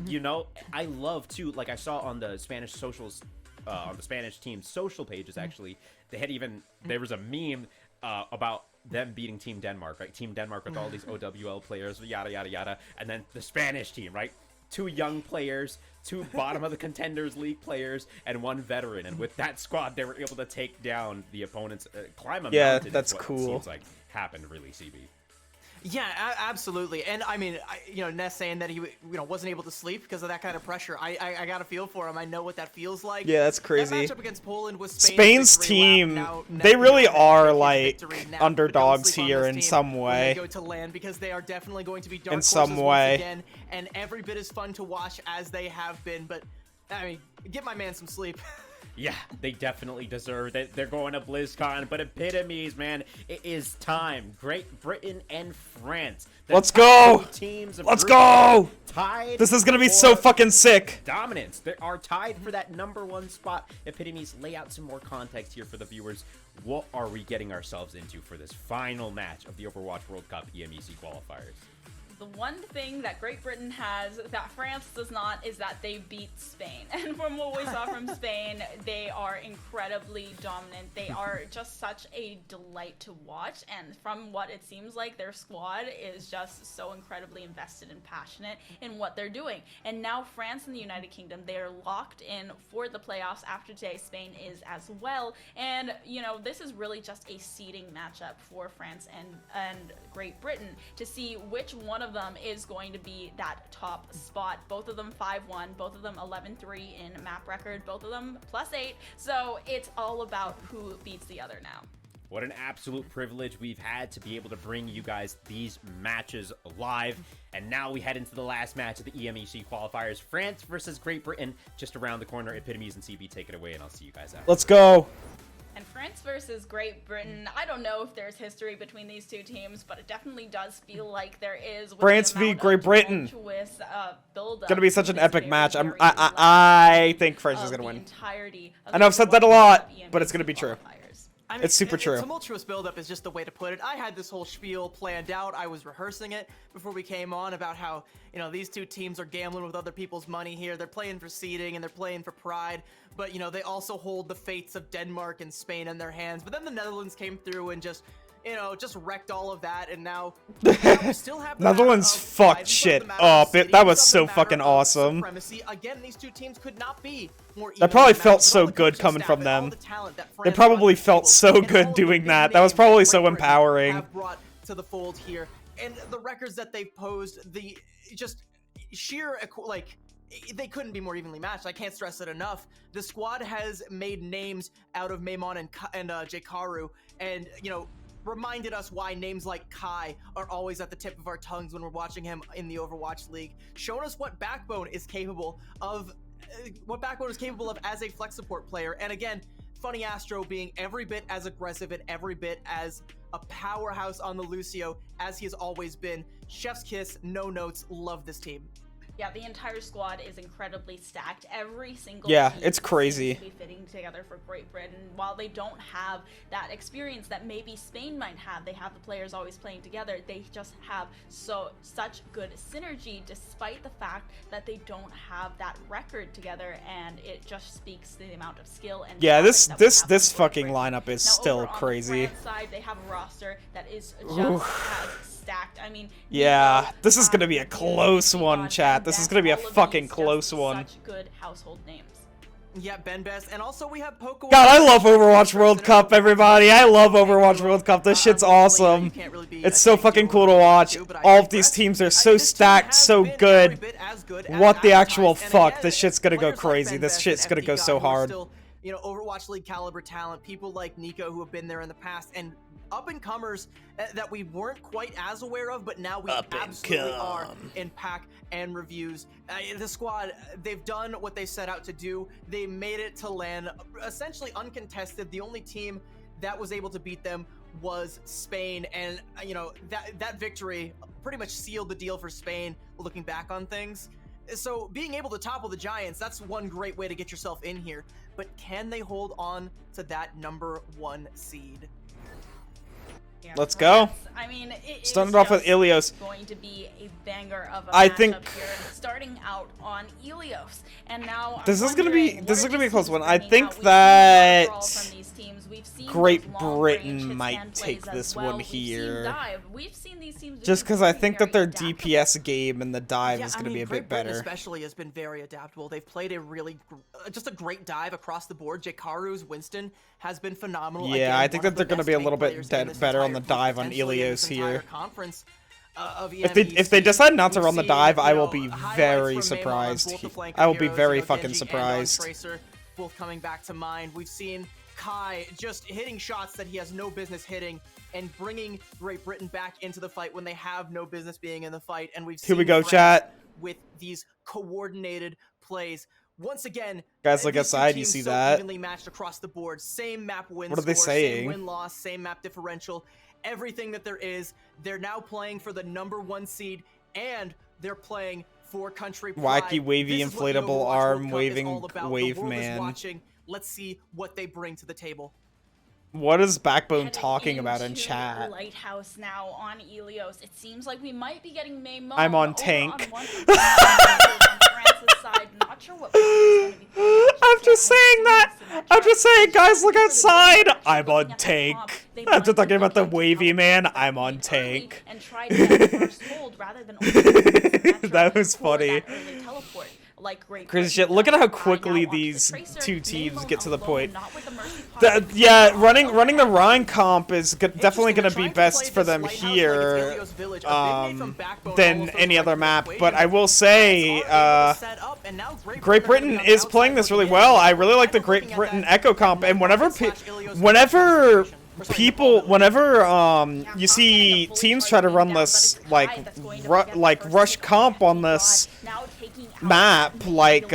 You know, I love too. Like I saw on the Spanish socials, on the Spanish team's social pages, actually, there was a meme about them beating Team Denmark, right? Team Denmark with all these OWL players, yada yada yada, and then the Spanish team, right? 2 young players, 2 bottom of the contenders league players, and 1 veteran. And with that squad, they were able to take down the opponents, climb a mountain. Yeah, that's what cool. It seems like happened really, CB. Yeah, absolutely. And I mean, Ness saying that he wasn't able to sleep because of that kind of pressure. I got a feel for him. I know what that feels like. Yeah, that's crazy. That matchup against Poland was Spain's team, they really are like underdogs here in some way. They go to land because they are definitely going to be dark in horses some way. once again, and every bit as fun to watch as they have been. But I mean, get my man some sleep. Yeah, they definitely deserve it. They're going to BlizzCon, but epitomes, man, it is time. Great Britain and France. Let's go! Teams of Let's go! Tied. This is gonna be so fucking sick. Dominance. They are tied for that #1 spot. Epitomes, lay out some more context here for the viewers. What are we getting ourselves into for this final match of the Overwatch World Cup EMEC qualifiers? The one thing that Great Britain has that France does not is that they beat Spain. And from what we saw from Spain, they are incredibly dominant. They are just such a delight to watch. And from what it seems like, their squad is just so incredibly invested and passionate in what they're doing. And now France and the United Kingdom, they are locked in for the playoffs after today. Spain is as well. And, you know, this is really just a seeding matchup for France and Great Britain to see which one of them is going to be that top spot. Both of them 5-1, both of them 11-3 in map record, both of them +8. So it's all about who beats the other now. What an absolute privilege we've had to be able to bring you guys these matches live. And now we head into the last match of the EMEC qualifiers. France versus Great Britain, just around the corner. Epitomes and CB, take it away, and I'll see you guys out. Let's go. And France versus Great Britain, I don't know if there's history between these two teams, but it definitely does feel like there is. France v Great Britain. Gonna be such an epic match. I think France is gonna win. I know I've said that a lot, but it's gonna be true. I mean, it's super true. Tumultuous buildup is just the way to put it. I had this whole spiel planned out. I was rehearsing it before we came on about how, these two teams are gambling with other people's money here. They're playing for seeding and they're playing for pride. But, they also hold the fates of Denmark and Spain in their hands. But then the Netherlands came through and just wrecked all of that. And now we still have the Netherlands fucked shit up. That was so fucking awesome. Supremacy. Again, these two teams could not be more that probably felt so good coming from them. They probably felt so good doing that. That was probably so empowering. Have brought to the fold here, and the records that they've posed, the just sheer they couldn't be more evenly matched. I can't stress it enough. The squad has made names out of Maimon and Jkaru, and reminded us why names like Kai are always at the tip of our tongues when we're watching him in the Overwatch League. Shown us what Backbone is capable of. As a flex support player. And again, Funny Astro being every bit as aggressive and every bit as a powerhouse on the Lucio as he has always been. Chef's kiss, no notes, love this team. Yeah, the entire squad is incredibly stacked. Every single team it's crazy. Seems to be fitting together for Great Britain. While they don't have that experience that maybe Spain might have, they have the players always playing together. They just have such good synergy, despite the fact that they don't have that record together, and it just speaks to the amount of skill and this fucking lineup is still crazy. On the France side, they have a roster that is just as stacked. I mean, yeah, this is gonna be a close one, chat. This is gonna be a fucking close one. Such good household names. Yeah, Ben Best, and also we have Poke. God, I love Overwatch World Cup, everybody. I love Overwatch World Cup. This shit's awesome. It's so fucking cool to watch. All of these teams are so stacked, so good. What the actual fuck? This shit's gonna go crazy. This shit's gonna go so hard. Overwatch League caliber talent, people like Nico who have been there in the past, and up-and-comers that we weren't quite as aware of, but now we absolutely are in pack and reviews. The squad, they've done what they set out to do. They made it to LAN essentially uncontested. The only team that was able to beat them was Spain, and that victory pretty much sealed the deal for Spain looking back on things. So being able to topple the Giants, that's one great way to get yourself in here. But can they hold on to that #1 seed? Yeah, let's go. I mean, started off with Ilios. Going to be a banger of a I matchup think here. Starting out on Ilios. And now This is gonna be a close one. I think We've seen that overall from these teams. We've seen Great those long-range Britain hit might stand take plays this as well. one We've seen here. dive. We've seen these teams do Just because I very, think that very their adaptable. DPS game and the dive Yeah, is I going to mean, be a Great bit Britain better. especially has been very adaptable. They've played a really, just a great dive across the board. Jkaru's Winston has been phenomenal. Yeah, Again, I think one of that they're the going to best be a tank little bit players in this better on the entire dive on potentially in Ilios this entire here. conference, of If they EMEC. decide not to We've run the seen, dive, I you will know, be highlights very from Maymon on surprised. both the flank I will be heroes, very you know, fucking Genji and surprised. Tracer, both coming back to mind. We've seen Kai just hitting shots that he has no business hitting and bringing Great Britain back into the fight when they have no business being in the fight. And we've Here seen we go, France chat. with these coordinated plays. Once again, Guys, look these two outside, you teams see so that? evenly matched across the board. Same map win What are they score, saying? same win-loss, same map differential, everything that there is. They're now playing for the #1 seed, and they're playing for country pride. Wacky, wavy, This is what the inflatable Overwatch arm, World Cup is waving all about. wave The world is man. watching. Let's see what they bring to the table. What is Backbone Heading talking about in into chat? Lighthouse now on Ilios. It seems like we might be getting Maymon I'm on over tank. on France's side. Not sure what is going to be playing out I'm yet. just I've saying seen that. this in that I'm chart. just saying, guys, look For the outside. game, I'm looking on at the tank. comp, they After wanted to talking about the look into wavy how man, they I'm on early tank. and try to get the first hold rather than That was funny. Crazy shit. Look at how quickly these two teams get to the point. Yeah, running the Rhine comp is definitely going to be best for them here than any other map. But I will say, Great Britain is playing this really well. I really like the Great Britain Echo comp, and whenever you see teams try to run this rush comp on this map, like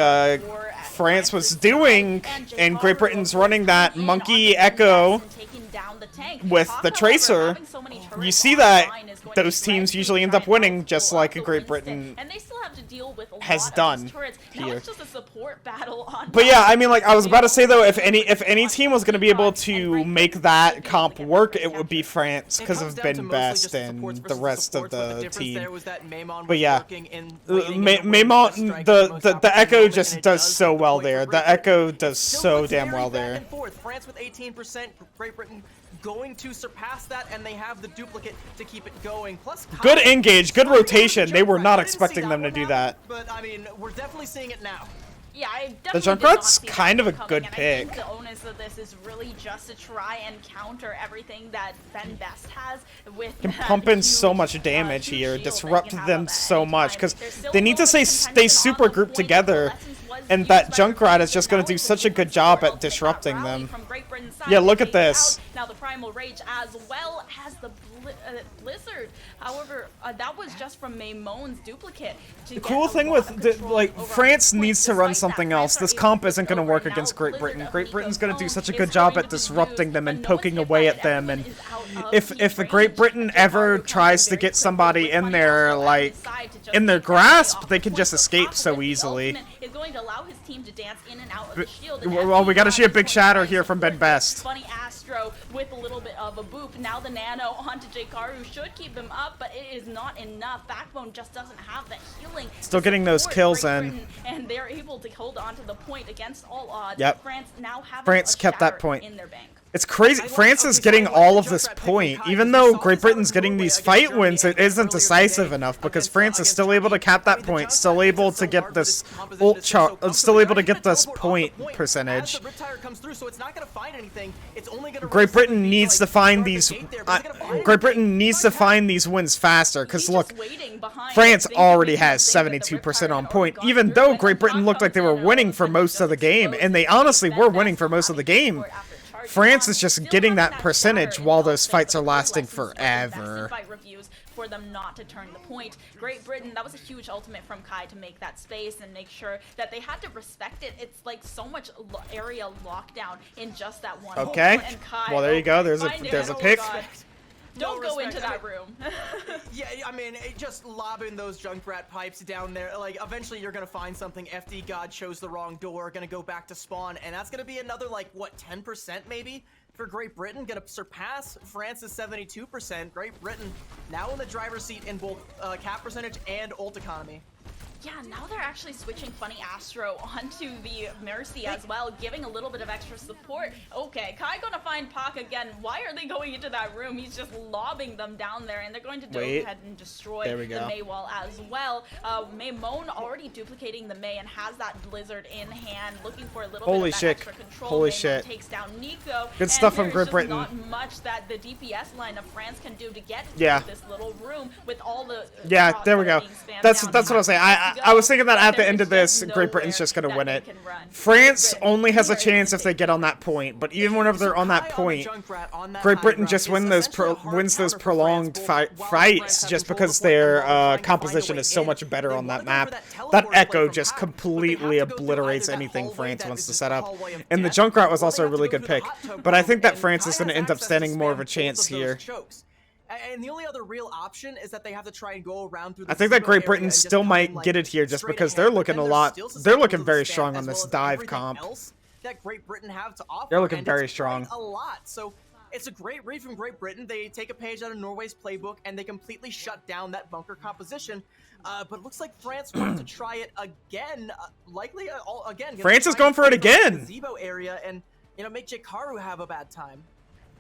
France was doing, and Great Britain's running that monkey echo with the Tracer, you see that those teams usually end up winning, just like a Great Britain has done here. But yeah, I mean, like I was about to say though, if any team was going to be able to make that comp work, it would be France because of Ben Best and the rest of the team. But yeah, Maymon, the Echo just does so well there. The Echo does so damn well there. France with 18%, Great Britain going to surpass that, and they have the duplicate to keep it going. Plus, Good engage, good rotation. They were not expecting them to do that. But I mean, we're definitely seeing it now. Yeah, I The definitely Junkrat's did not see kind that of a coming, good and I pick. think the onus of this is really just to try and counter everything that Ben Best has with Can that pump in huge, so much damage huge here, shield that disrupt can have them up at so any much, time. because There's still they a need to little bit of stay tension super on the grouped point, but together. Lessons was And used that by Junkrat Great is just Britain. going to Now do it's such a looking good for job at ultimate disrupting rally them. from Great Britain's side Yeah, to look at take this. out. Now the Primal Rage as well as the Blizzard. However, that was just from Maymon's duplicate. The cool thing with France needs to run something else. This comp isn't going to work against Great Britain. Great Britain's going to do such a good job at disrupting them and poking away at them. And if the Great Britain ever tries to get somebody in there, like in their grasp, they can just escape so easily. Well, we got to see a big shatter here from Ben Best. Funny Astro with a little bit of a boop. Now the Nano onto Jkaru should keep them up, but it is not enough. Backbone just doesn't have the healing. Still getting those kills in. And they're able to hold on to the point against all odds. Yep. France now have France kept that point. in their bank. It's crazy. France is getting all of this point. Even though Great Britain's getting these fight wins, it isn't decisive enough because France is still able to cap that point, still able to get this ult chart, still able to get this point percentage. Great Britain needs to find these. Great Britain needs to find these wins faster because look, France already has 72% on point. Even though Great Britain looked like they were winning for most of the game, and they honestly were winning for most of the game. France is just getting that percentage while those fights are lasting forever. For them not to turn the point. Great Britain, that was a huge ultimate from Kai to make that space and make sure that they had to respect it. It's like so much area lockdown in just that one. Okay. And Kai, Well, there you go. There's a pick. Don't go into that room. Yeah, I mean, just lobbing those Junkrat pipes down there. Like, eventually you're going to find something. FD God chose the wrong door. Going to go back to spawn. And that's going to be another, like, what, 10% maybe? For Great Britain, going to surpass France's 72%. Great Britain now in the driver's seat in both cap percentage and ult economy. Yeah, now they're actually switching Funny Astro onto the Mercy as well, giving a little bit of extra support. Okay, Kai gonna find Pac again. Why are they going into that room? He's just lobbing them down there, and they're going to go ahead and destroy the Mei wall as well. Mei Moan already duplicating the Mei and has that Blizzard in hand, looking for a little bit of that extra control. Holy Mei shit. Takes down Nico. Good stuff from Great Britain. Not much that the DPS line of France can do to get to this little room with all the there we go. That's what I was saying. I was thinking that at the end of this, Great Britain's just gonna win it. France only has a chance if they get on that point, but even whenever they're on that point, Great Britain just wins those prolonged fights just because their composition is so much better on that map. That Echo just completely obliterates anything France wants to set up. And the Junkrat was also a really good pick, but I think that France is going to end up standing more of a chance here. And the only other real option is that they have to try and go around through the I think that Great Britain still might get it here just because they're looking they're looking very strong on this dive comp. That Great Britain have to offer. They're looking very strong. A lot. So it's a great read from Great Britain. They take a page out of Norway's playbook and they completely shut down that bunker composition. But it looks like France wants to try it again. Likely again. France is going for it again. Gazebo area and make Jikaru have a bad time.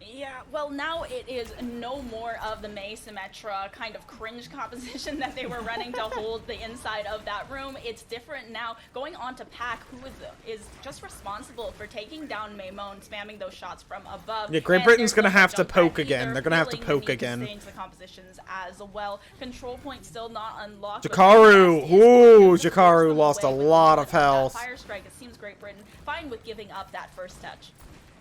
Yeah, well, now it is no more of the Mei Symmetra kind of cringe composition that they were running to hold the inside of that room. It's different now. Going on to Pac, who is just responsible for taking down Mei Moan, spamming those shots from above. Yeah, Great Britain's going to have to poke again. They're going to have to poke again. Change the compositions as well. Control point still not unlocked. Jikaru! Ooh, Jikaru lost a lot of health. Fire Strike, it seems Great Britain fine with giving up that first touch.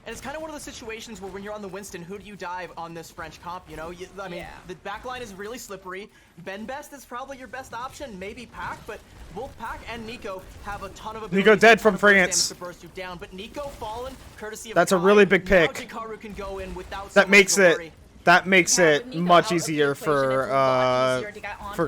And it's kind of one of the situations where when you're on the Winston, who do you dive on this French comp, I mean, the backline is really slippery. Ben Best is probably your best option, maybe Pac, but both Pac and Nico have a ton of ability. Nico dead from France. To burst you down, but Nico fallen, courtesy of That's a really big pick. Jikaru can go in without that makes it much easier for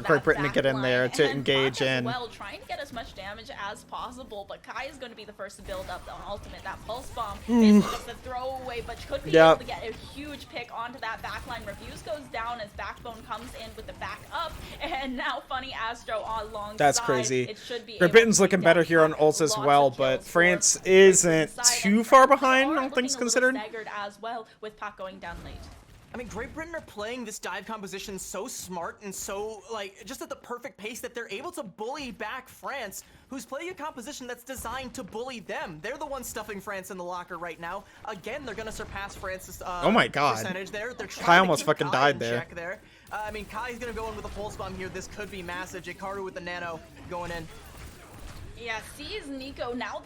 Great Britain to get in there to engage in. Well, trying to get as much damage as possible, but Kai is going to be the first to build up on ultimate. That pulse bomb is just a throwaway, but could be able to get a huge pick onto that backline. Reviews goes down as Backbone comes in with the back up, and now Funny Astro alongside. That's crazy. It should be Great Britain's looking better here on ults as well, but France isn't too far behind, all things considered. Staggered as well with Pac going down late. I mean, Great Britain are playing this dive composition so smart and so, just at the perfect pace that they're able to bully back France, who's playing a composition that's designed to bully them. They're the ones stuffing France in the locker right now. Again, they're going to surpass France's oh my God. percentage there. They're trying Kai to almost keep fucking Kai died in there. check there. I mean, Kai's going to go in with a pulse bomb here. This could be massive. Jikaru with the nano going in. Yeah, sees Nico. Now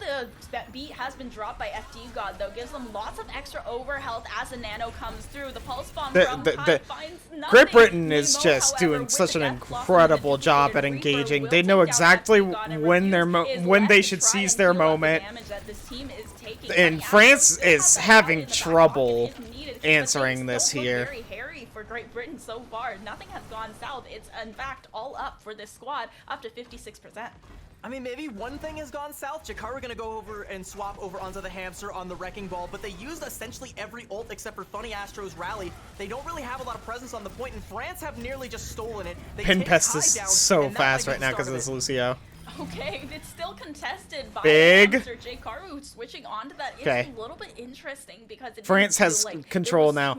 that beat has been dropped by FD God, though. Gives them lots of extra over health as a nano comes through. The pulse bomb from Kai finds nothing. Great Britain is just doing such an incredible job at engaging. They know exactly when they should seize their moment. And France is having trouble answering this here. Very hairy for Great Britain so far. Nothing has gone south. It's in fact all up for this squad, up to 56%. I mean, maybe one thing has gone south. Jikaru gonna go over and swap over onto the hamster on the Wrecking Ball, but they used essentially every ult except for Funny Astro's rally. They don't really have a lot of presence on the point, and France have nearly just stolen it. Pinpest is so fast right now because of this Lucio. Okay, it's still contested by Big. Jikaru switching onto that is a little bit interesting because it France has like control now.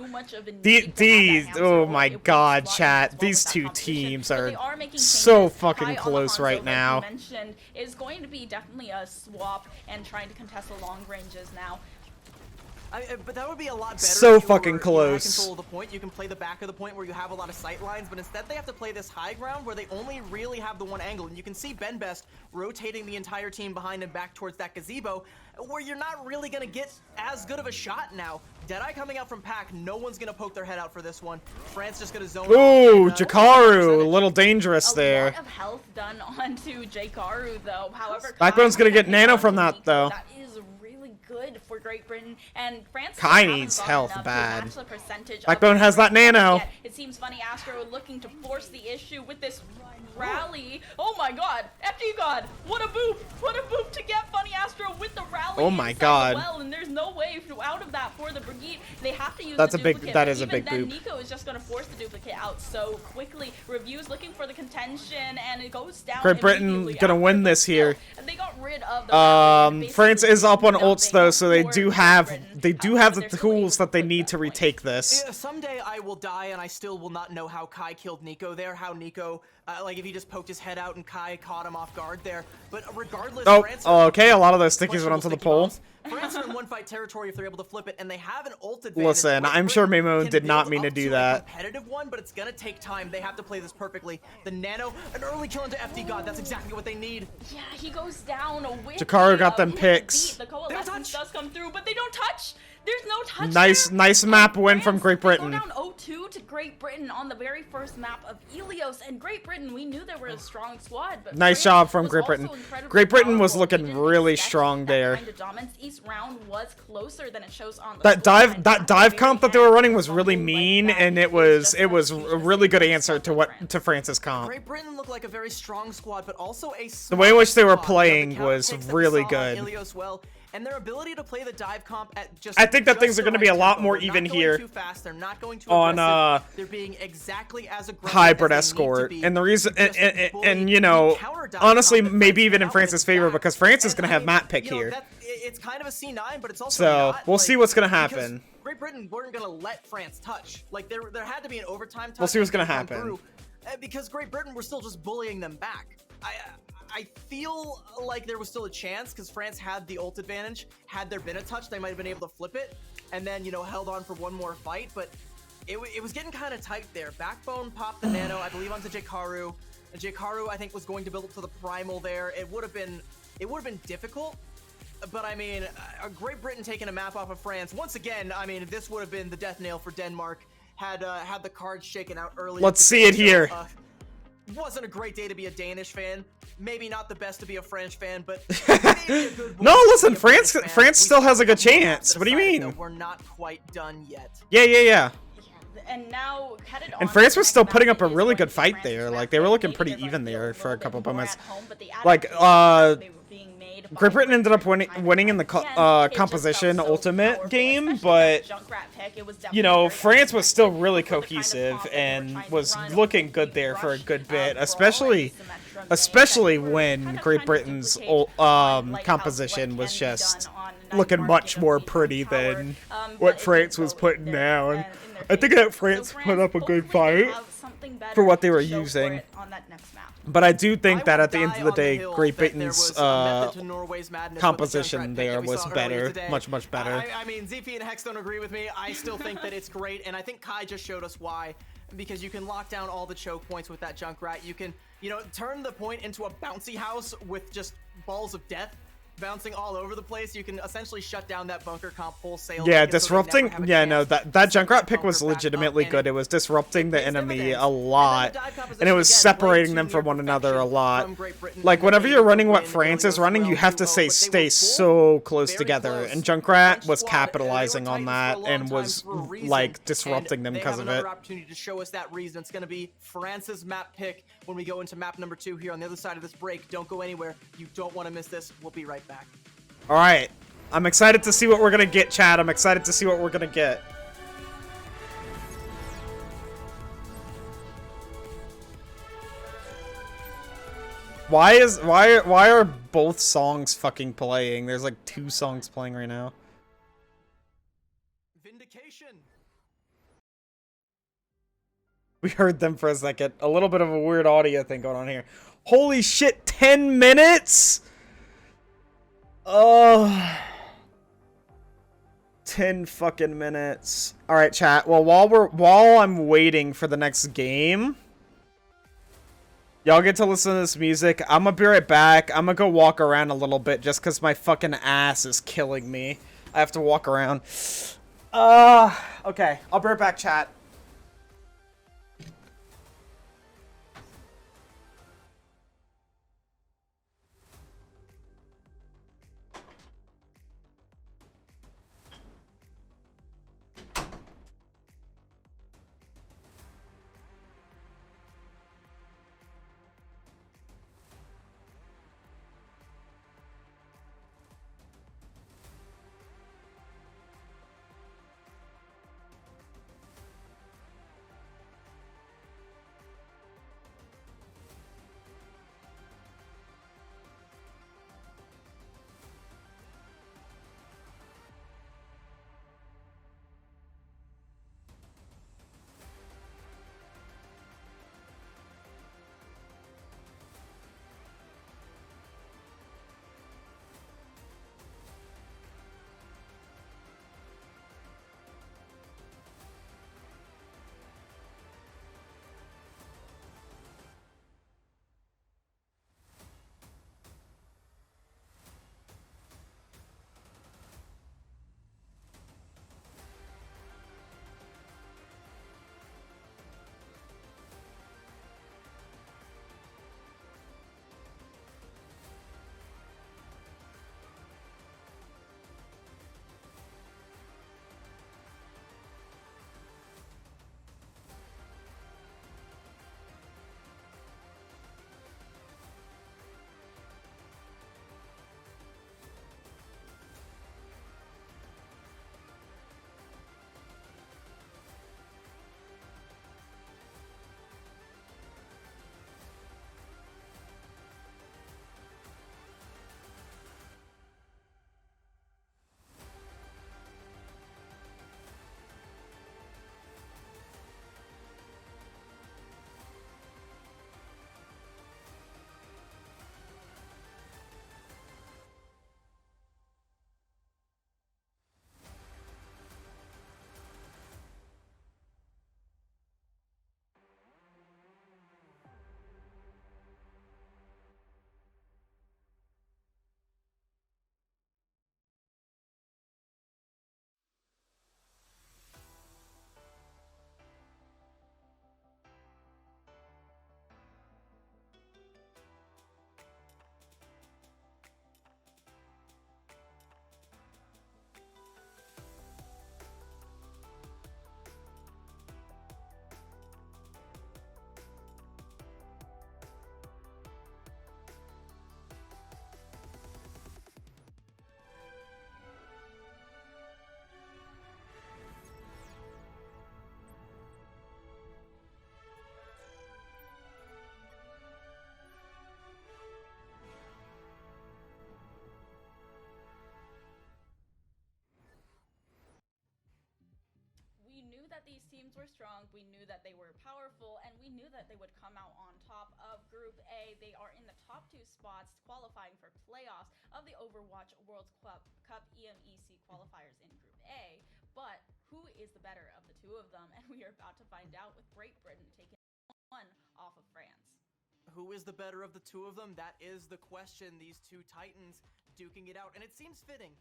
These, oh my God, chat. These two teams are so fucking close right now. Mentioned is going to be definitely a swap and trying to contest the long ranges now. But that would be a lot better. So if you fucking were, close. Control of the point. You can play the back of the point where you have a lot of sight lines, but instead they have to play this high ground where they only really have the one angle. And you can see Ben Best rotating the entire team behind him back towards that gazebo, where you're not really gonna get as good of a shot now. Deadeye coming out from Pac, no one's gonna poke their head out for this one. France just gonna zone. Ooh, Jikaru, a little dangerous there. A lot of health done onto Jikaru though. However, Backbone's gonna get nano from that though. That is really good for Great Britain, and France. Kai haven't needs gotten health enough to bad. match the percentage of Backbone has that nano. yet. It seems Funny Astro looking to force the issue with this rally. Oh my god, FD God, what a boop! What a boop to get Funny Astro with the rally. Oh my inside god. the well, and there's no way out of that for the Brigitte. They have to use That's the a big. duplicate, That but is a even big then, boop. Nico is just going to force the duplicate out so quickly. Reviews looking for the contention, and it goes down. Great Britain immediately gonna after, win but this still, here. and they got rid of the rally, and France basically is up on nothing ults though, so they for do Great have Britain. the They're still able tools to that they flip need that to point. retake this. Yeah, someday I will die and I still will not know how Kai killed Nico there, how Nico, like if he just poked his head out and Kai caught him off guard there. But regardless, Oh, France are okay, a lot of those stickies went questionable onto the sticky pole. bombs. France are in one fight territory if they're able to flip it, and they have an ult advantage. Listen, Great I'm sure Britain Maimon can did not build mean to up do a that. competitive one, but it's gonna take time. They have to play this perfectly. The nano, an early kill into FD God. That's exactly what they need. Yeah, he goes down with Jakaro got them his picks. beat. The coalescence touch. does come through, but they don't touch. There's no touch. Nice- there. nice And map win from France, Great Britain. They go down 0-2 to Great Britain on the very first map of Ilios, and Great Britain, we knew they were a strong squad, but Nice France job from was Great also Britain. incredibly Great Britain was powerful. looking We didn't really expect strong that there. kind of dominance. Each round was closer than it shows on the That scoreline. dive At the dive comp very that they were end, running was the really fumble like mean, that, and it was was just a really good answer to France. France's comp. Great Britain looked like a very strong squad, but also a The way in which they were smart squad. You know, playing the counter was picks that we really saw on good. Ilios well, and their ability to play the dive comp at just I think that just things are the gonna be right a lot tempo. more They're even not going here too fast, they're not going too on, aggressive. They're being exactly as aggressive hybrid as they need to escort, be and the reason to just bully and you the know, counter dive honestly, comp that maybe fights even in out France's its favor, back. because France is And gonna I have mean, map pick you know, here. it's kind of a C9, but it's also So, not, we'll like, see what's gonna because happen. Great Britain weren't gonna let France touch. Like there had to be an overtime touch. We'll see what's that gonna come happen. through, because Great Britain were still just bullying them back. I feel like there was still a chance because France had the ult advantage. Had there been a touch, they might have been able to flip it, and then held on for one more fight. But it was getting kind of tight there. Backbone popped the nano, I believe, onto Jakaro. And Jakaro, I think, was going to build up to the primal there. It would have been difficult. But I mean, Great Britain taking a map off of France once again. I mean, this would have been the death nail for Denmark had the cards shaken out earlier. Let's see it here. Wasn't a great day to be a Danish fan. Maybe not the best to be a French fan, but maybe a good No, one to listen, be a British fan. France We still has a still good have more chance. to What do you decide, mean? though. We're not quite done yet. Yeah. And now headed on And to France the was next still map, putting it up a is really going good to be fight France's there. map. Like, they were looking Maybe pretty they're going even to feel there a for a little couple bit more moments. at home, but the Like, adaptations they were being made Great by Britain ended up winning Britain in the again, it just composition felt so ultimate powerful, game, especially but that Junkrat pick. It was you know, definitely very France was still unexpected really for the kind of cohesive comp that they were and trying to was run. looking good We there for a rushed, good bit, Brawl especially and Symmetra games that were when kind of Great trying to Britain's duplicate on, like, how composition what was can be just done on Night looking Market much of more the pretty Tower, than but what it France didn't was go putting their- down. in their I think favor. that France So put up a good hopefully they fight have something better for what they were to show for using. it on that next map. But I do I think that will at the end die of the on day, hill Great that there Britain's was a method to Norway's madness with the composition Junkrat pick there that we was saw better, earlier today. much better. I mean, ZP and Hex don't agree with me. I still think that it's great, and I think Kai just showed us why. Because you can lock down all the choke points with that Junkrat. You can, turn the point into a bouncy house with just balls of death bouncing all over the place. You can essentially shut down that bunker comp wholesale. Yeah, make it so they never disrupting. have a Yeah, no, chance that to set Junkrat pick bunker was back up, legitimately and good. It was disrupting the pays enemy dividends. a And then the lot, dive and composition, it was again, separating played them to from near one another a perfection lot. from Great Britain, Like, and whenever they you're were running what winning France is Ilios running, well, you have to 2-0, stay but they were so close very together. close. And The Junkrat French was squad, they were capitalizing tight on for a that long and time was for a reason, like disrupting and them they because have of another it. opportunity to show us that reason. It's going to be France's map pick when we go into map number 2 here on the other side of this break. Don't go anywhere. You don't want to miss this. We'll be right back. All right, I'm excited to see what we're gonna get, Chad. I'm excited to see what we're gonna get. Why are both songs fucking playing? There's like 2 songs playing right now. Vindication. We heard them for a second. A little bit of a weird audio thing going on here. Holy shit, 10 minutes? Oh. 10 fucking minutes. All right, chat. Well, while I'm waiting for the next game, y'all get to listen to this music. I'm gonna be right back. I'm gonna go walk around a little bit just because my fucking ass is killing me. I have to walk around. Okay. I'll be right back, chat. that these teams were strong, we knew that they were powerful, and we knew that they would come out on top of Group A. They are in the top 2 spots qualifying for playoffs of the Overwatch World Cup EMEC qualifiers in Group A. But who is the better of the two of them? And we are about to find out with Great Britain taking one off of France. Who is the better of the two of them? That is the question. These two titans duking it out, and it seems fitting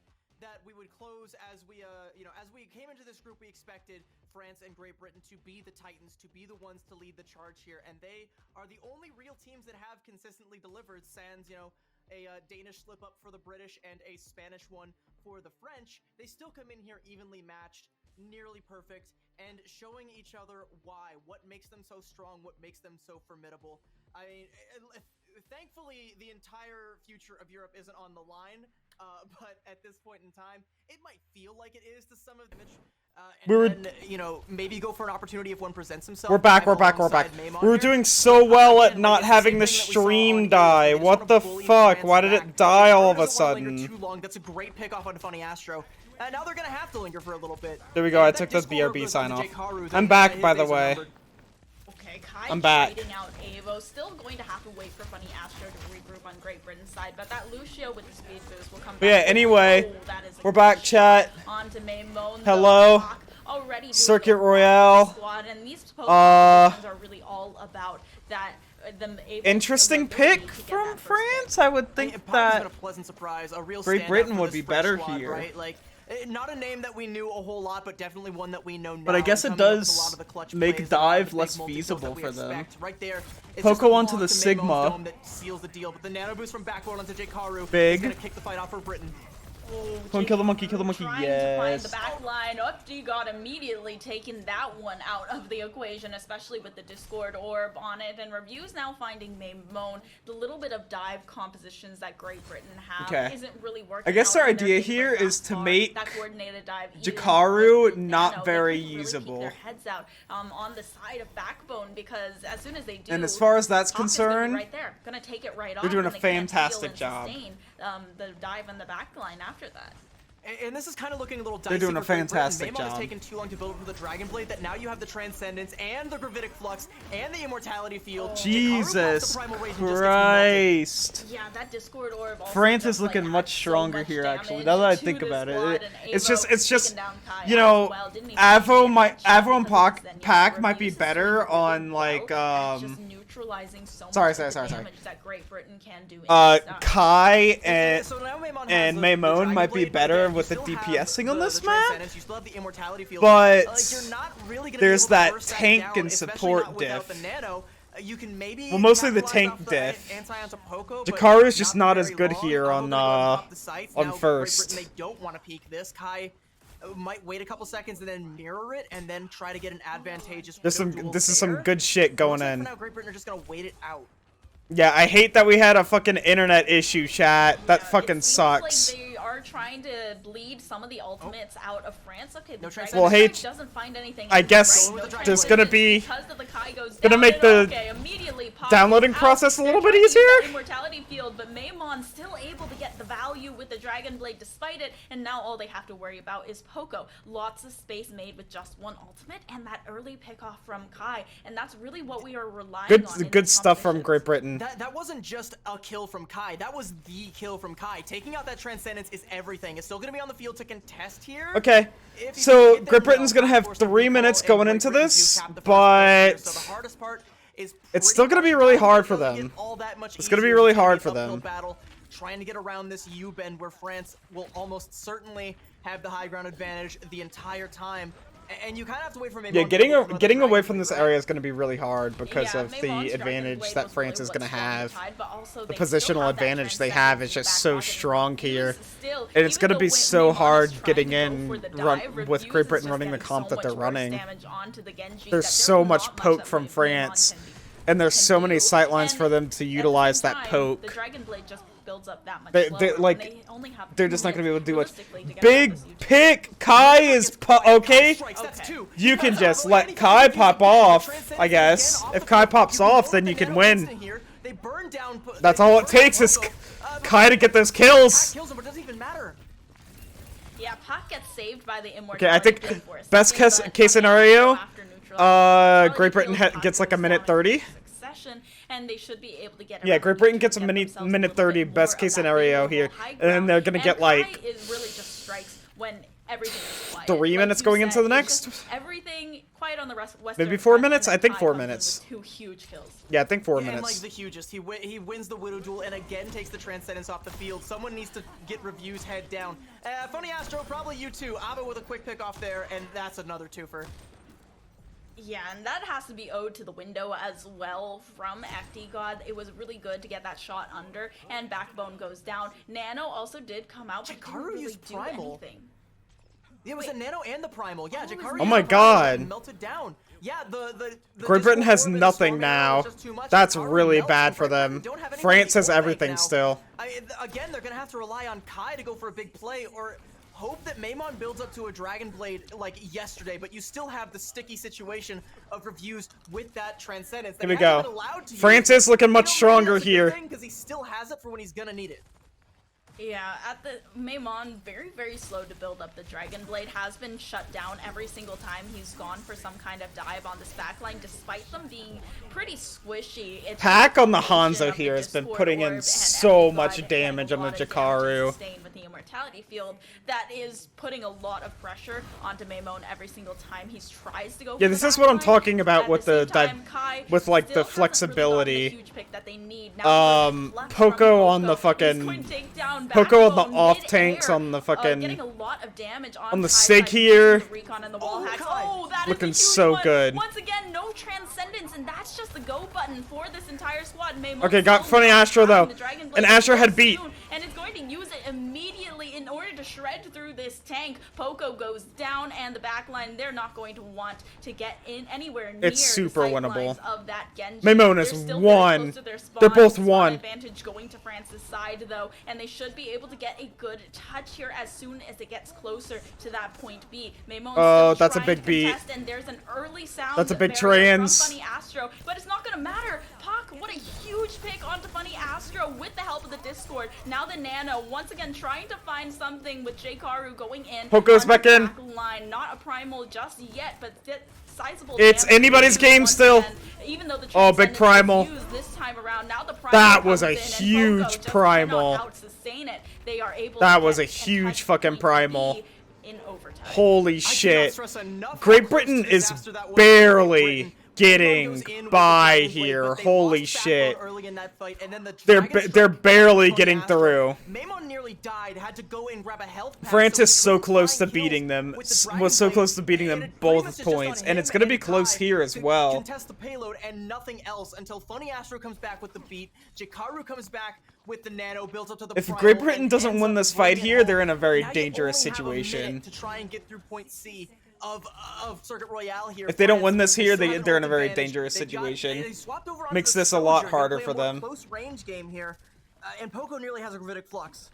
that we would close as we as we came into this group. We expected France and Great Britain to be the titans, to be the ones to lead the charge here, and they are the only real teams that have consistently delivered, sans a Danish slip up for the British and a Spanish one for the French. They still come in here evenly matched, nearly perfect, and showing each other what makes them so strong, what makes them so formidable. I mean, thankfully the entire future of Europe isn't on the line, but at this point in time, it might feel like it is to some of the image. And then, maybe go for an opportunity if one presents himself. We're back. We were doing so well at not having the stream die. What the fuck? Why did it die all of a sudden? Too long. That's a great pick off on Funny Astro. Now they're gonna have to linger for a little bit. There we go. I took the BRB sign off. I'm back, by the way. Okay, Kai I'm back. trading out Avo. Still going to have to wait for Funny Astro to regroup on Great Britain's side, but that Lucio with the speed boost will come back. But yeah, anyway, that is we're back, chat. On to Maymone, Hello. already Circuit Royale. Squad, and these are really all about that. Interesting pick from France. I would think that been a pleasant surprise, a real Great Britain would be better here. Right? Like, not a name that we knew a whole lot, but definitely one that we know now. But I guess it does make dive less feasible for them. Right there, Poco onto the Sigma. that seals the deal, but the nano boost from backboard onto Jkaru Big. is gonna kick the fight off for Britain. Come on, kill the monkey, Yes. yes. The back line, Updi got immediately taken that one out of the equation, especially with the Discord orb on it. And Review's now finding Maymone. The little bit of dive compositions that Great Britain have isn't really working. I guess their idea here is to make Jkaru not very usable. Their heads out on the side of Backbone, because as soon as they do, and as far as that's concerned, right there, gonna take it right off. They're doing a and they can't fantastic and job. sustain, the dive and the back line after that. And this is kind of looking a little dicey. They're doing a for Great Britain. fantastic Maymon job. has taken too long to build up for the Dragon Blade, that now you have the Transcendence and the Gravitic Flux and the Immortality Field. Jesus Christ. Yeah, that Discord orb also France is just, looking like, much had stronger so much here, actually. damage Now that I to think this about squad, it, and it's Avo just, taking down Kai you know, as well. Didn't even Avo get and then, Pac might Reviews be is better super on good like to go, and just neutralizing so sorry. much of the damage that Great Britain can do in this style. Kai So now Maymon and has the Maymone Dragon might be Blade, better but with the you still have DPSing on the this map. Transcendence, you still have the Immortality Field. But Like, you're not really gonna there's be able to that burst tank down, and especially support not without diff. the nano. You can maybe Well, mostly the capitalize tank off the diff. anti onto Poco, but Jakaru is just not for as very good long. here on They're gonna pop the sights. on Now, first. Great Britain, they don't want to peek this. Kai might wait a couple seconds and then mirror it and then try to get an advantageous. This is some good shit going Looks like in. for now, Great Britain are just gonna wait it out. Yeah, I hate that we had a fucking internet issue, chat. That Yeah, fucking it seems sucks. Like they are trying to bleed some of the ultimates out of France. Okay, the No Dragon Well, hey, Blade doesn't find anything. I guess right? No there's gonna be because of the Kai goes gonna down, make and the okay, immediately pops downloading out. process a little They're bit trying to use that easier. Immortality field, but Maymon still able to get the value with the Dragon Blade despite it, and now all they have to worry about is Poco. Lots of space made with just one ultimate, and that early pickoff from Kai, and that's really what we are relying on. in Good these stuff from competitions. Great Britain. That wasn't just a kill from Kai. That was the kill from Kai. Taking out that Transcendence is everything. It's still going to be on the field to contest here. Okay, If you so get there, Great Britain's no, gonna have force the 3 recall, minutes and going Great into Britain do this, cap the first but player. So the hardest part is it's still gonna be really hard for them. It's gonna be really hard for them. Battle, trying to get around this U-bend where France will almost certainly have the high ground advantage the entire time. And you kind of have to wait for Maymon. Yeah, getting away from this area is going to be area is going to be really hard because Yeah, of the Maymon's Dragon advantage Blade that was France really is what going to swung the have. tide, but also The they still positional have that advantage they have is Transcendence just back so pocket. strong here. Reviews still, And it's even going to though be so Maymon is hard trying getting to go in for the run, dive, with Reviews Great is Britain just running the getting comp so that they're much worse running. damage onto the Genji There's that so there's much not poke that from Maymon France. can be- And there's can so many do. sight lines And for them to at the utilize same that time, poke. The Dragon Blade just builds up that much They- slower, they- and like, they only have They're 2 just not going to be able to do much. realistically to get Big out of this U-turn. pick! Kai is okay. You can just let Kai pop off, I guess. If Kai pops off, then you can win. That's all it takes is Kai to get those kills. Kills him, but it doesn't even matter. Yeah, Pac gets saved by the Okay, I think immortality for a best second, but case Funny scenario, after neutral, Great Britain Pac gets like a goes minute down 30. in succession, and they should be able to get Yeah, around Great the Britain beach gets a and get minute themselves minute little 30 bit best more case of that scenario favorable here, high and then they're gonna ground. get And like Kai is really just strikes when everything is quiet. 3 minutes you going said, into the it's just next. everything quiet on the western Maybe 4 front, minutes? and I then think Kai 4 comes in minutes. with 2 huge kills. Yeah, I think 4 And like minutes. the hugest, he wins the Widow duel and again takes the Transcendence off the field. Someone needs to get Reviews head down. Funny Astro, probably you too. Ava with a quick pick off there, and that's another twofer. Yeah, and that has to be owed to the window as well from FD God. It was really good to get that shot under, and Backbone goes down. Nano also did come out, but Jikaru didn't really used do Primal. anything. It was a Nano and the Primal. Yeah, Jikaru. Oh my God. Melted down. Yeah, the Great Britain has Discord orb and nothing Storm Arrow now. was just too much. That's Jikaru really melts, bad and for Great Britain them. don't have anything France to has ult everything now. still. Again, they're gonna have to rely on Kai to go for a big play, or hope that Maimon builds up to a Dragon Blade like yesterday, but you still have the sticky situation of Reviews with that Transcendence. Here we go. France is looking much stronger here. Because he still has it for when he's gonna need it. Yeah, at the Maimon, very, very slow to build up the Dragon Blade, has been shut down every single time he's gone for some kind of dive on this backline, despite them being pretty squishy. It's Pac on the combination Hanzo of the here has been Discord putting orb in and so FD much God damage and on a the lot of damage Jikaru. sustained with the Immortality Field. That is putting a lot of pressure onto Maimon every single time he tries to go Yeah, for this the is what I'm backline. talking about At with the the same time, Kai with like still the hasn't really gotten flexibility. the huge pick that they need. Now with the flex from Poco on the He's fucking going to take down Poco on the Backbone off tanks mid-air, on the fucking getting a lot of damage on the Kai's Sig side, here. the recon and the wall Oh, hacks. Kai. Oh, that is Looking a huge so one. good. Once again, no Transcendence, and that's just the go button for this entire squad. Maimon Okay, got slowly Funny Astro though. the Dragon And Blade Astro had so beat. soon, and is going to use it immediately in order to shred through this tank. Poco goes down, and the backline, they're not going to want to get in anywhere near It's super the sight winnable. lines of that Genji. Maimon is They're still very one. close to their spawn. They're both Spawn one. advantage going to France's side though, and they should be able to get a good touch here as soon as it gets closer to that point B. Maimon's Oh, still that's a trying big to beat. contest, and there's an early sound That's a big barrier from trans. Funny Astro, but it's not gonna matter. Pac, what a huge pick onto Funny Astro with the help of the Discord. Now the Nano once again trying to find something with Jkaru going in. Poco's onto back the in. back line. Not a primal just yet, but sizable. It's damage anybody's being game once still. again, even though the Oh, big Transcendence was primal. used this time around. Now the primal That was a comes in, and huge Poco just primal. cannot out-sustain it. They are able That to was get a huge touch fucking point primal. B in overtime. Holy I cannot shit. stress enough how Great close Britain to is disaster that was for barely Great Britain. getting Maimon goes in with the by Dragon Blade, here. but they Holy lost shit. Backbone early in that fight, and then the They're Dragon Strike they're barely from getting Astro. through. Maimon nearly died, had to go and grab a health pack, France so is he so couldn't close to find kills beating them. with the Dragon Was so Blade, close to beating and them it pretty both much is just on points, and him it's gonna be and close Kai here as to well. Contest the payload and nothing else until Funny Astro comes back with the beat. Jkaru comes back with the Nano, builds up to the If primal, Great Britain and doesn't ends win up this fight bringing it here, they're home. in a very Now you dangerous only have a minute situation. to try and get through point C of Circuit Royale here. If they don't France, win this here, still have an they're in a ult very advantage. dangerous They've got- situation. they swapped over onto Makes the this a lot Soldier, harder gonna for play a more them. close range game here, and Poco nearly has a Gravitic Flux.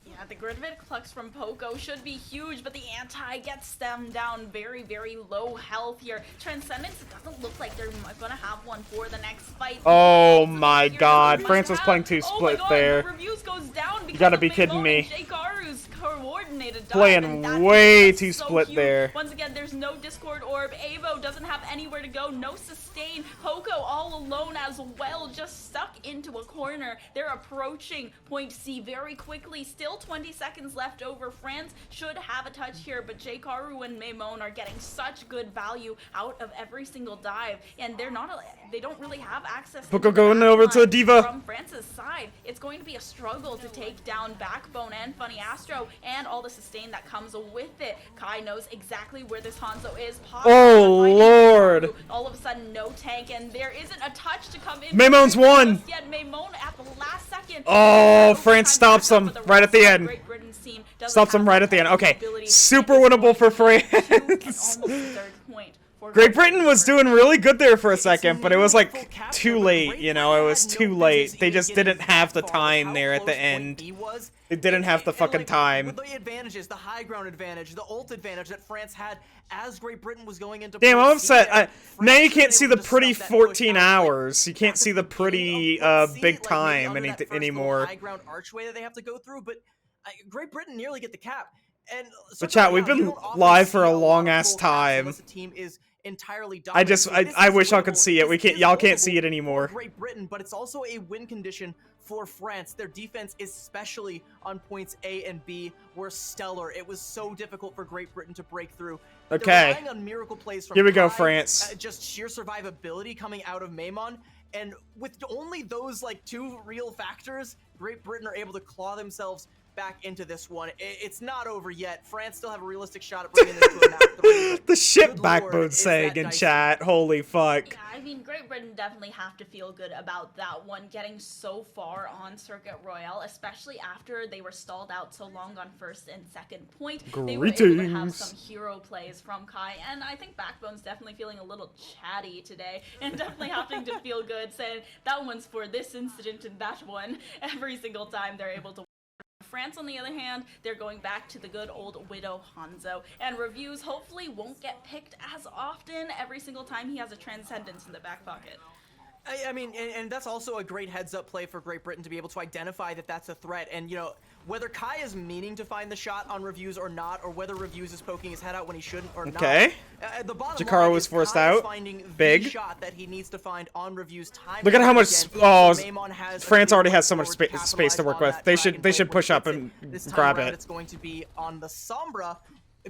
Yeah, the Gravitic Flux from Poco should be huge, but the anti gets them down very, very low health here. Transcendence, it doesn't look like they're gonna have one for the next fight. Oh my Here, god, Reviews France was have- playing too oh my split god, there. the Reviews goes down because gotta of be kidding Maimon me. and Jkaru's coordinated dive, Playing and that way is too so split huge. there. Once again, there's no Discord orb. Avo doesn't have anywhere to go, no sustain. Poco all alone as well, just stuck into a corner. They're approaching point C very quickly. Still 20 seconds left over. France should have a touch here, but Jkaru and Maimon are getting such good value out of every single dive, and they don't really have access. Poco into the going over to backline Diva. From France's side, it's going to be a struggle to take down Backbone and Funny Astro and all the sustain that comes with it. Kai knows exactly where this Hanzo is. Oh, Lord. All of a sudden, no tank, and there isn't a touch to come in. Maimon's won. Yet Maimon at the last second. Oh, France stops them right at the end. Great Britain's team doesn't Stops them have right that at the end. type of Okay, ability. super It's winnable for going to be a 2 and France. almost a third point for Great Britain was doing really good there for a second, but it was nearly full like capture, too but late, Great you know, Britain it was had no too late. business They even just getting didn't have the that far with time how there at the close point end. B was. They didn't have the And, fucking like, time. With the advantages, the high ground advantage, the ult advantage that France had as Great Britain was going into Damn, point I'm C upset. there, Now you France can't was see able the to pretty stuff that push 14 out. Like, hours. You can't that's see at the beginning of pretty point C, big like, maybe time under that first little anymore. high ground archway that they have to go through, but Great Britain nearly get the cap. And But chat, we've been live for a long ass time. The team is entirely I wish y'all could see it. Y'all can't see it anymore. Great Britain, but it's also a win condition for France. Their defense, especially on points A and B, were stellar. It was so difficult for Great Britain to break through. Okay. They're relying on miracle plays from Here we go, Kai, France. just sheer survivability coming out of Maimon. And with only those like 2 real factors, Great Britain are able to claw themselves back into this one. It's not over yet. France still have a realistic shot at bringing this to a map 3. The shit Backbone saying in chat. Holy fuck. Yeah, I mean, Great Britain definitely have to feel good about that one, getting so far on Circuit Royale, especially after they were stalled out so long on first and second point. They were able to have some hero plays from Kai, and I think Backbone's definitely feeling a little chatty today, and definitely having to feel good, saying that one's for this incident and that one every single time they're able to. France, on the other hand, they're going back to the good old Widow Hanzo, and Reviews hopefully won't get picked as often every single time he has a Transcendence in the back pocket. I mean, and that's also a great heads-up play for Great Britain to be able to identify that that's a threat. And, you know, whether Kai is meaning to find the shot on Reviews or not, or whether Reviews is poking his head out when he shouldn't or not. Okay. The bottom Jakaro line was is forced Kai is out. finding Big. the shot that he needs to find on Reviews time. Look at how much. Oh, has France already has so much space to work with. They should push up and grab it. It's going to be on the Sombra.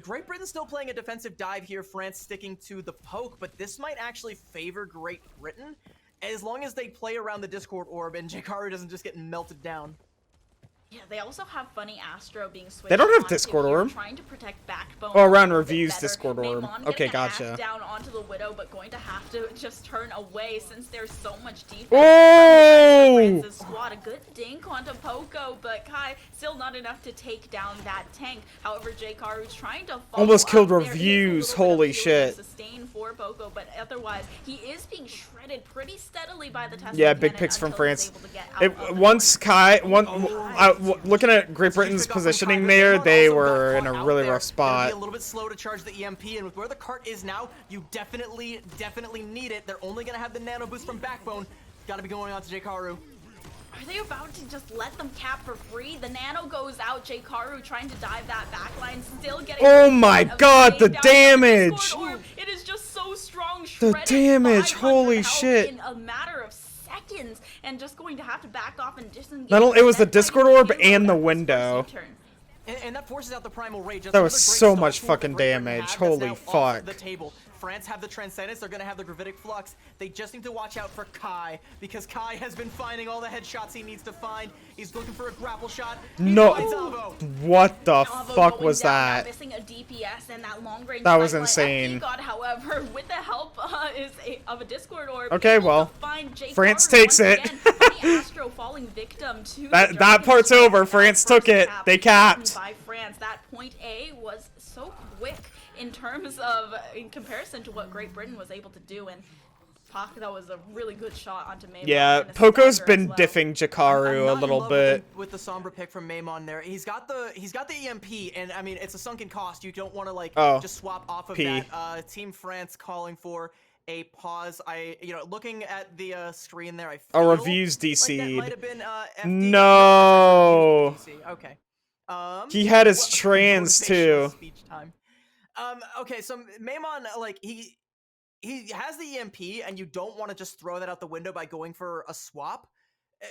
Great Britain's still playing a defensive dive here. France sticking to the poke, but this might actually favor Great Britain, as long as they play around the Discord orb and Jakaro doesn't just get melted down. Yeah, they also have Funny Astro being switched. They don't have onto Discord here, orb. Trying to protect Backbone. Oh, around Reviews Discord orb. Maimon Okay, getting a gotcha. hack down onto the Widow, but going to have to just turn away since there's so much defense. Oh! France's squad, a good dink onto Poco, but Kai still not enough to take down that tank. However, Jkaru's trying to follow Almost killed up. There is a Reviews, little bit of holy healing shit. Sustain for Poco, but otherwise he is being shredded pretty steadily by the Tesla Yeah, big cannon picks from until he's France. able to get out of the Once Kai, looking at Great Britain's positioning there, they were in a really rough spot. Be a little bit slow to charge the EMP, and with where the cart is now, you definitely need it. They're only gonna have the nano boost from Backbone. Got to be going on to Jkaru. Are they about to just let them cap for free? The nano goes out. Jkaru trying to dive that backline, still getting. Oh my god, the damage! It is just so strong. The damage, holy shit! In a matter of seconds, and just going to have to back off and disengage. It was the Discord orb and the window. And that forces out the Primal Rage. That was so much fucking damage. Holy fuck. The table. France have the Transcendence. They're going to have the Gravitic Flux. They just need to watch out for Kai, because Kai has been finding all the headshots he needs to find. He's looking for a grapple shot. No. What the Avo fuck going was down, that? Missing a DPS and that long range. That was sight line. insane. God, however, with the help of a Discord orb, Okay, able well, to find Jkaru France takes once it. again. Funny Astro falling victim to That part's over. France took it. They capped. By France, that point A was so quick in comparison to what Great Britain was able to do, and that was a really good shot onto Maimon. Yeah, Poco's been diffing Jkaru a little bit. With the Sombra pick from Maimon there, he's got the EMP, and I mean it's a sunken cost. You don't want to just swap off of that. Team France calling for a pause. Looking at the screen there, I feel Reviews like DC'd. that might have been FD. No. Okay. He had his trans too. Speech time. Okay, so Maimon, like, he has the EMP, and you don't want to just throw that out the window by going for a swap.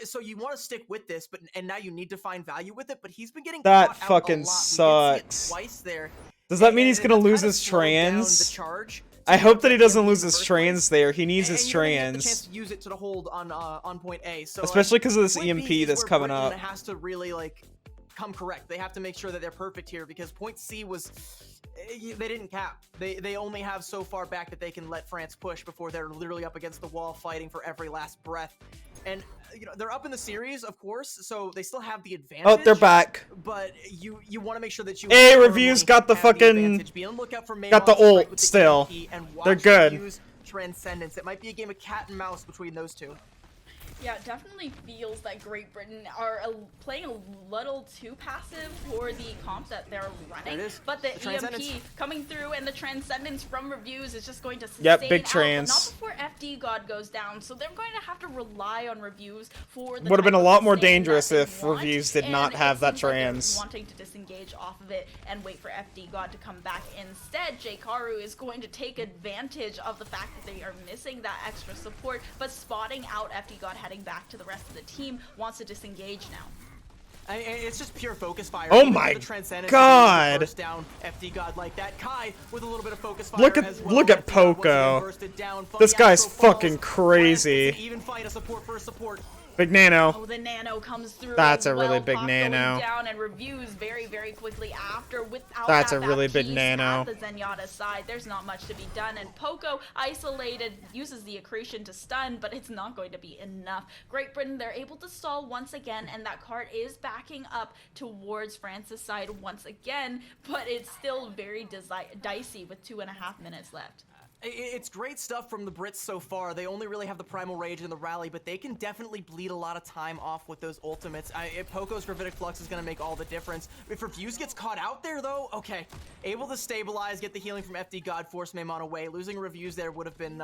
So you want to stick with this, and now you need to find value with it. But he's been getting that caught fucking out a lot. sucks. Twice there. Does that mean he's gonna lose kinda his slowed down trans? the charge. I hope that he doesn't lose his First trans there. He needs his and you're gonna get the chance trans. to use it to hold on point A. So Especially because of this point EMP B is that's where coming Britain up. has to really come correct. They have to make sure that they're perfect here, because point C was they didn't cap. They only have so far back that they can let France push before they're literally up against the wall fighting for every last breath. And they're up in the series, of course, so they still have the advantage. Oh, they're back. But you want to make sure that you. Hey, Reviews got the fucking. Got the ult still. They're good. Transcendence. It might be a game of cat and mouse between those two. Yeah, it definitely feels that Great Britain are playing a little too passive for the comp that they're running. But the EMP coming through and the Transcendence from Reviews is just going to sustain big out, trans. but not before FD God goes down. So they're going to have to rely on Reviews for the would have been a type lot of more sustain dangerous that they if want, Reviews did and not it have that seems like they're trans. wanting to disengage off of it and wait for FD God to come back. Instead, Jkaru is going to take advantage of the fact that they are missing that extra support, but spotting out FD God heading back to the rest of the team, wants to disengage now. It's just pure focus fire. Oh Even my the Transcendence God. burst down FD God like that. Kai with a little bit of focus fire Look at as well. look at FD God once again Poco. bursted down. This guy's Astro falls. fucking crazy. France, it's an even fight, a support for support. Big nano. Oh, the nano comes through. That's as a really well. big Pop nano. Going down and Reviews very, very quickly after without That's that a really back big piece nano. At the Zenyatta side, there's not much to be done, and Poco isolated uses the accretion to stun, but it's not going to be enough. Great Britain, they're able to stall once again, and that cart is backing up towards France's side once again, but it's still very dicey with 2.5 minutes left. It's great stuff from the Brits so far. They only really have the Primal Rage in the rally, but they can definitely bleed a lot of time off with those ultimates. If Poco's Gravitic Flux is going to make all the difference. If Reviews gets caught out there, though, okay. Able to stabilize, get the healing from FD God, force Maimon away. Losing Reviews there would have been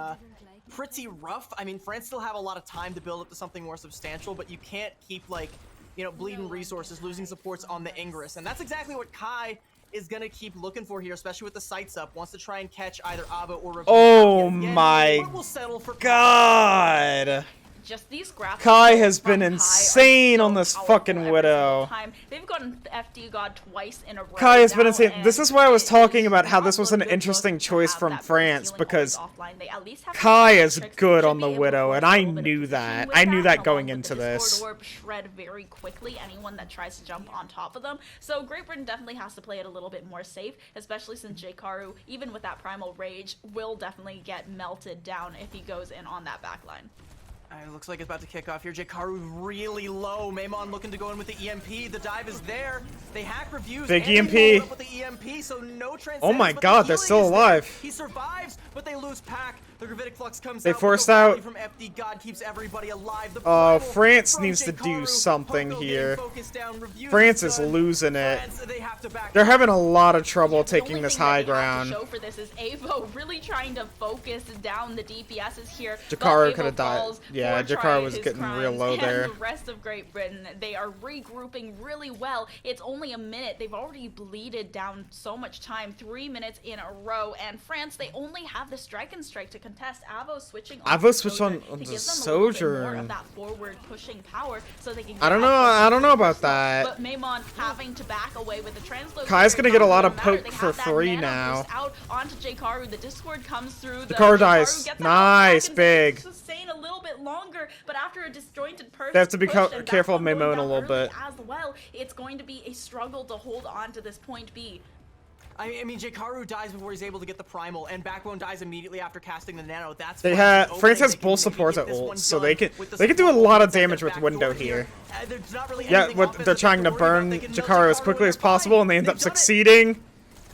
pretty rough. I mean, France still have a lot of time to build up to something more substantial, but you can't keep, like, you know, bleeding resources, losing supports on the Ingress. And that's exactly what Kai is gonna keep looking for here, especially with the sights up. Wants to try and catch either Ava or Review. Oh Again, my we'll settle for God. Just these graphics Kai has from been Kai are insane so on this powerful fucking every Widow. single time. They've gotten FD God twice in a row. Kai has been now, insane. and This is why I was it talking is about how not this was a an good interesting look to choice have from that France, healing because always offline. They at least have Kai some is tricks good to on the be able to Widow, force and a I little bit of knew position that. with I knew that along going with into the this. Discord Orb shred very quickly anyone that tries to jump on top of them. So Great Britain definitely has to play it a little bit more safe, especially since Jkaru, even with that Primal Rage, will definitely get melted down if he goes in on that backline. It looks like it's about to kick off here. Jkaru really low. Maimon looking to go in with the EMP. The dive is there. They hack Reviews. Big and EMP. they load up with the EMP, so no transcendence, Oh my but the God, they're healing still is there. alive. He survives, but they lose Pack. The Gravitic Flux comes They out. forced The rally out- from FD God keeps everybody alive. The Oh, primal France from needs to do Jkaru. something Pogo getting here. focused down. Reviews France is done. losing it. France, they have to back They're up. having a lot of trouble The taking only this thing that high they have ground. to show for this is Avo really trying to focus down the DPSs here. but Jkaru Avo could have died. falls Yeah, for Jkaru trying was his getting real crimes, low and there. The rest of Great Britain, they are regrouping really well. It's only a minute. They've already bleeded down so much time. 3 minutes in a row. And France, they only have the Strike and Strike to contest. Avo switching on Avo switched Sojourn on to the give them a little bit more Sojourn. of that forward pushing power so they can I don't get know. up I don't know about close. that. But Maimon having to back away with the transload. Kai's gonna get a lot of Doesn't matter. poke They for have that free nano now. boost out onto Jkaru. The Discord comes through. The Jkaru dies. gets a Nice, health pack and big. sustain a little bit longer, but after a disjointed person, They have to be careful of Maimon a little bit. As well, it's going to be a struggle to hold on to this point B. I mean, Jkaru dies before he's able to get the Primal, and Backbone dies immediately after casting the Nano. That's They fine. have Okay, France has they can both maybe supports get at this ult, one so done they can with the do a support lot of set damage their with back Window door here. There's not really Yeah, anything they're offensive trying to to worry about. burn They can mill Jakaru as Jkaru quickly and as they're possible, and they fine. end up They've done it. succeeding.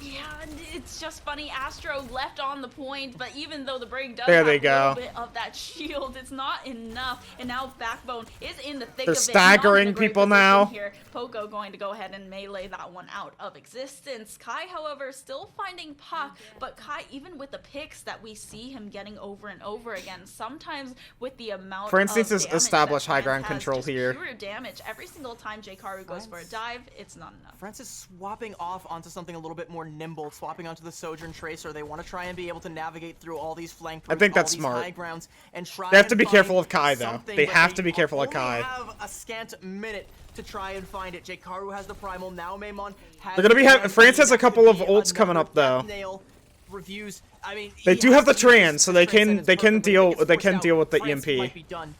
Yeah, and it's just funny. Astro left on the point, but even though the break does There have they a go. little bit of that shield, it's not enough. And now Backbone is in the thick They're of it. staggering not in a great people position now. Here. Poco going to go ahead and melee that one out of existence. Kai, however, still finding Puck, but Kai, even with the picks that we see him getting over and over again, sometimes with the amount France of needs to damage establish that high France ground has, control just here. pure damage every single time Jkaru goes for a dive, it's not enough. France is swapping off onto something a little bit more nimble, swapping onto the Sojourn Tracer. They want to try and be able to navigate through all these flank I think routes, that's all these smart. high grounds, and try They have to and be find careful of Kai, though. something, They but have to be careful of only Kai. have a scant minute to try and find it. Jkaru has the Primal, now Maimon has They're gonna be the France has a that could couple of be ults coming another up, though. death nail. Reviews. I mean, They he do has have the to use trans, so they can Transcendence deal perfectly. If it gets they forced can out, deal with the France EMP. might be done.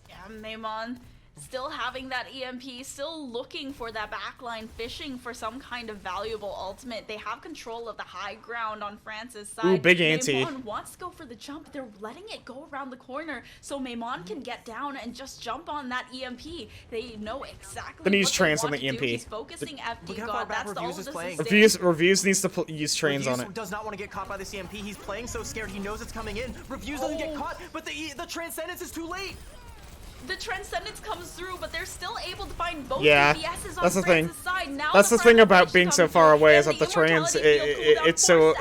Yeah, Maimon still having that EMP, still looking for that backline, fishing for some kind of valuable ultimate. They have control of the high ground on France's side. Ooh, big anti. Maimon wants to go for the jump. They're letting it go around the corner so Maimon can get down and just jump on that EMP. They know exactly Then use what trans they on want the to do. EMP. He's focusing FD Look how God. far back That's all Reviews of is playing. the Reviews needs to use trains on it. Does not want to get caught by this EMP. He's playing so scared. He knows it's coming in. Reviews doesn't get caught, but the Transcendence is too late. The Transcendence comes through, but they're still able to find both Yeah, DPSs on that's the thing. France's side. Now That's the thing Prime about Push being so comes far through, away and is that the trans, Immortality Field cooldown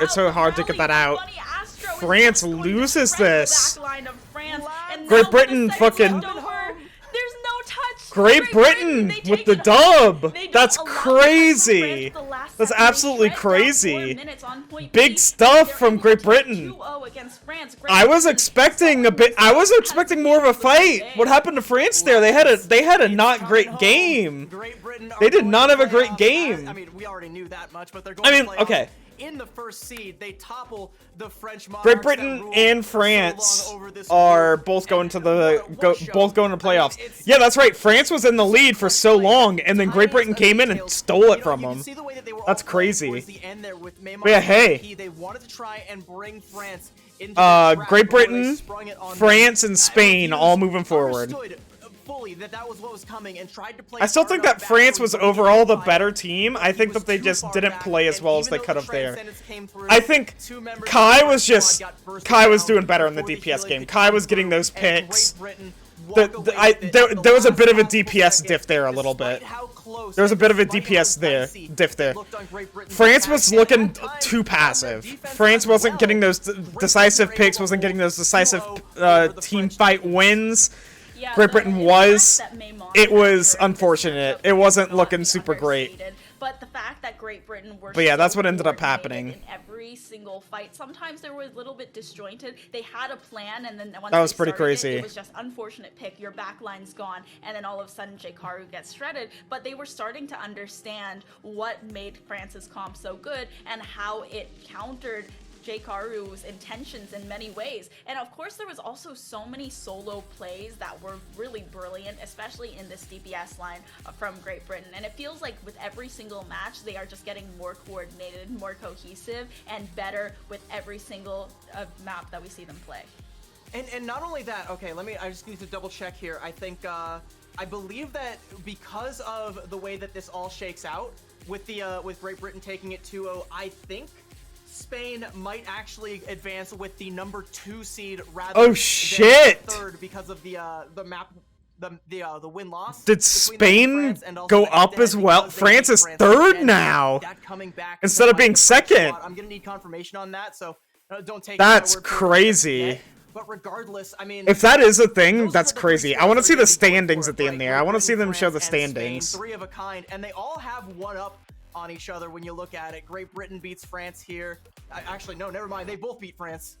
it's so hard to get that out. Bunny Astro is France just going to loses wreck the this. backline of France, and Great now Britain with a second fucking- left over, there's no touch. Great Britain they with take the it home. dub. They don't That's allow the crazy. France the last That's second. They absolutely shred down 4 crazy. minutes on point Big B. stuff They're from able Great to take Britain. 2-0 against France. Great I was Britain expecting a bit. I was expecting more of a fight. What happened to France there? They had a not great game. Great Britain They are did going not to have a great playoffs game. I mean, we already knew that much, but they're going I mean, to playoffs. okay. In the first seed, they topple the French Monarchs. Great that Britain ruled and for so France long over this are group. both going to And the what a show. both going to playoffs. I mean, it's- Yeah, that's right. France was in the lead for so long, and then Great Britain came in and stole it from them. That's crazy. But yeah, hey. They wanted to try and bring France into the trap Great before they Britain, sprung it on France, them. and Spain all moving forward. Understood fully that was what was coming and tried to play I still hard think enough that France backwards, was but he overall the didn't better fight. team. But I he think was that they too just far didn't back, play as and well as even they though could the have there. Transcendence came through, I think two members Kai of the was squad just got bursted Kai was down doing better in the before DPS healing game. could Kai come was getting through, those and Great picks. Britain The, walk the, away I, with it there, at the there was a last bit of a possible DPS second. diff there a little Despite bit. how close There was a and bit of a despite DPS how there, dicey diff there. it looked on Great Britain's France attack, was and looking at times, too on their passive. defense France as wasn't well. getting those Great decisive Britain were picks, able wasn't to getting those hold decisive 2-0 over the team French fight defense. wins. Yeah, Great the Britain impact was. that Maimon It had was during this unfortunate. matchup It wasn't cannot looking be super great. understated. But the fact that Great Britain were But yeah, that's so what ended up coordinated happening. in every single fight. Sometimes they were a little bit disjointed. They had a plan, and then once That was they pretty started crazy. it was just unfortunate pick. Your backline's gone, and then all of a sudden Jkaru gets shredded. But they were starting to understand what made France's comp so good and how it countered Jkaru's intentions in many ways. And of course there was also so many solo plays that were really brilliant, especially in this DPS line from Great Britain. And it feels like with every single match they are just getting more coordinated, more cohesive, and better with every single map that we see them play. And not only that, okay, I just need to double check here. I think, I believe that because of the way that this all shakes out, with Great Britain taking it 2-0, I think Spain might actually advance with the number 2 seed rather Oh, than shit! the 3rd because of the map, the win-loss. Did Spain go up as well? France is 3rd now, instead of being 2nd. I'm gonna need confirmation on that, so don't take That's my word for it crazy. yet. But regardless, I mean, If that is a thing, those that's are the three crazy. I squads want to that see are the gonna be going standings for at the it, end right? there. I want to see them France show the and Spain, standings. 3 of a kind, and they all have one up on each other when you look at it. Great Britain beats France here. Actually, no, never mind. They both beat France.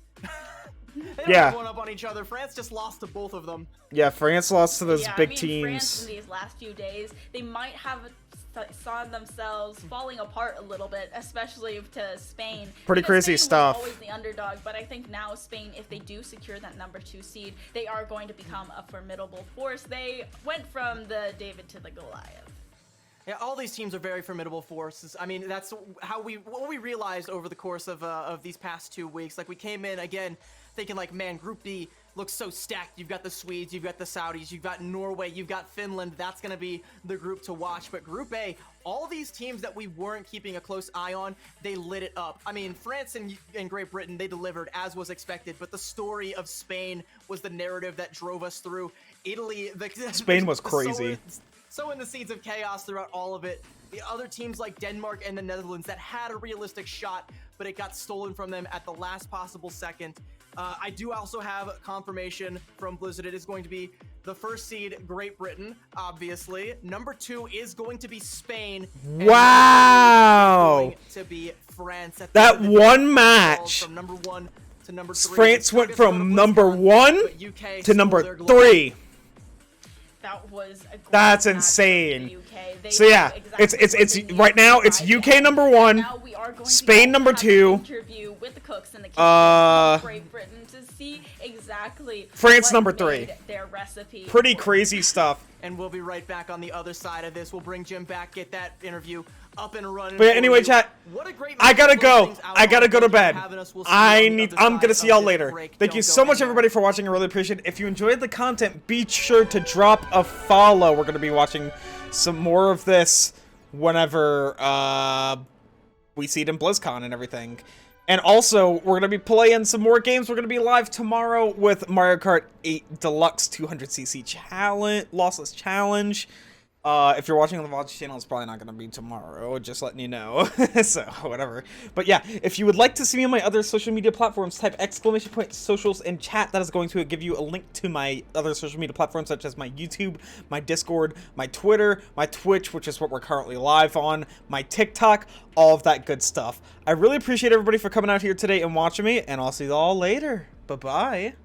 They don't Yeah. have one up on each other. France just lost to both of them. Yeah, France lost to those Yeah, big I mean, teams. France in these last few days, they might have saw themselves falling apart a little bit, especially to Spain. Pretty Because crazy Spain stuff. was always the underdog, but I think now Spain, if they do secure that number 2 seed, they are going to become a formidable force. They went from the David to the Goliath. Yeah, all these teams are very formidable forces. I mean, that's what we realized over the course of these past 2 weeks. Like, we came in again thinking like, man, Group B looks so stacked. You've got the Swedes, you've got the Saudis, you've got Norway, you've got Finland. That's gonna be the group to watch. But Group A, all these teams that we weren't keeping a close eye on, they lit it up. I mean, France and Great Britain, they delivered as was expected. But the story of Spain was the narrative that drove us through. Italy, Spain was crazy. Sowing the seeds of chaos throughout all of it. The other teams like Denmark and the Netherlands that had a realistic shot, but it got stolen from them at the last possible second. I do also have confirmation from Blizzard. It is going to be the 1st seed, Great Britain, obviously. Number 2 is going to be Spain. And Wow! going to be France. At the That end of the one day, match, from number 1 to number 3. France went It's not from gonna number go to BlizzCon, 1 but UK to stole number their glory. 3. That was a great That's match insane. for the UK. They So yeah, knew exactly it's what they needed right now to it's try UK to number end. 1, Now we are going to Spain get number have 2. an interview with the Cooks and the Kings of Great Britain to see exactly France what number made 3. their recipe. Pretty crazy stuff. And we'll be right back on the other side of this. We'll bring Jim back, get that interview up and running. But yeah, anyway, chat, what a great I gotta go. I gotta go to bed. We'll I'm gonna see y'all later. Thank you so much, everybody, for watching. I really appreciate it. If you enjoyed the content, be sure to drop a follow. We're gonna be watching some more of this whenever we see it in BlizzCon and everything. And also, we're going to be playing some more games. We're going to be live tomorrow with Mario Kart 8 Deluxe 200cc Challenge, Lossless Challenge. If you're watching on the VOD channel, it's probably not going to be tomorrow, just letting you know. So, whatever. But yeah, if you would like to see me on my other social media platforms, type !socials in chat. That is going to give you a link to my other social media platforms, such as my YouTube, my Discord, my Twitter, my Twitch, which is what we're currently live on, my TikTok, all of that good stuff. I really appreciate everybody for coming out here today and watching me, and I'll see you all later. Bye-bye.